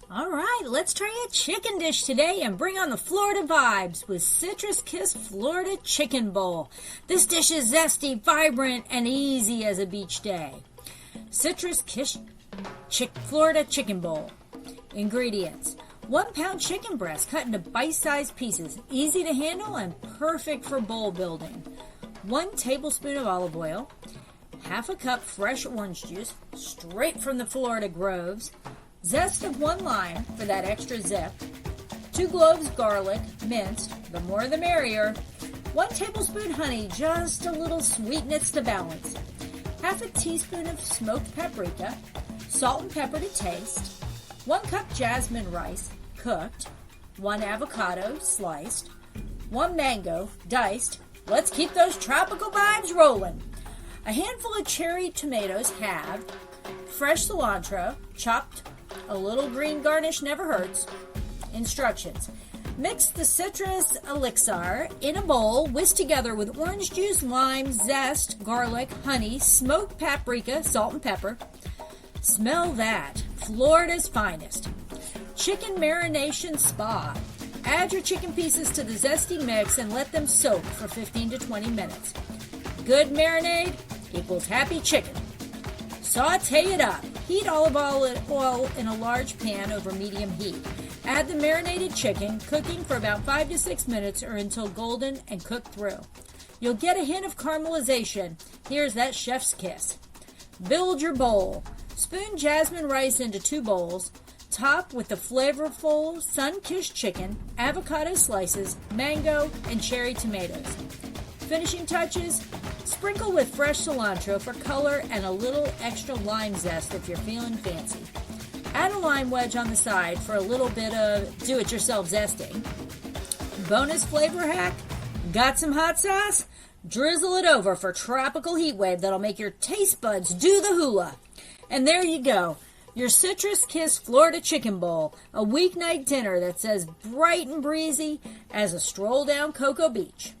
All right, let's try a chicken dish today and bring on the Florida vibes with Citrus Kiss Florida Chicken Bowl. This dish is zesty, vibrant, and easy as a beach day. Citrus Kiss Florida Chicken Bowl. Ingredients: 1 pound chicken breast cut into bite-sized pieces, easy to handle and perfect for bowl building. 1 tablespoon of olive oil, half a cup fresh orange juice, straight from the Florida groves, zest of 1 lime for that extra zip, 2 cloves garlic, minced, the more the merrier, 1 tablespoon honey, just a little sweetness to balance, half a teaspoon of smoked paprika, salt and pepper to taste, 1 cup jasmine rice, cooked, 1 avocado, sliced, 1 mango, diced. Let's keep those tropical vibes rolling. A handful of cherry tomatoes halved, fresh cilantro, chopped, a little green garnish never hurts. Instructions: mix the citrus elixir in a bowl, whisk together with orange juice, lime, zest, garlic, honey, smoked paprika, salt and pepper. Smell that, Florida's finest. Chicken marination spa. Add your chicken pieces to the zesty mix and let them soak for 15 to 20 minutes. Good marinade equals happy chicken. Saute it up. Heat olive oil in a large pan over medium heat. Add the marinated chicken, cooking for about 5 to 6 minutes or until golden and cooked through. You'll get a hint of caramelization. Here's that chef's kiss. Build your bowl. Spoon jasmine rice into 2 bowls. Top with the flavorful sun-kissed chicken, avocado slices, mango, and cherry tomatoes. Finishing touches: sprinkle with fresh cilantro for color and a little extra lime zest if you're feeling fancy. Add a lime wedge on the side for a little bit of do-it-yourself zesting. Bonus flavor hack: got some hot sauce? Drizzle it over for tropical heat wave that'll make your taste buds do the hula. And there you go. Your Citrus Kiss Florida Chicken Bowl, a weeknight dinner that's as bright and breezy as a stroll down Cocoa Beach.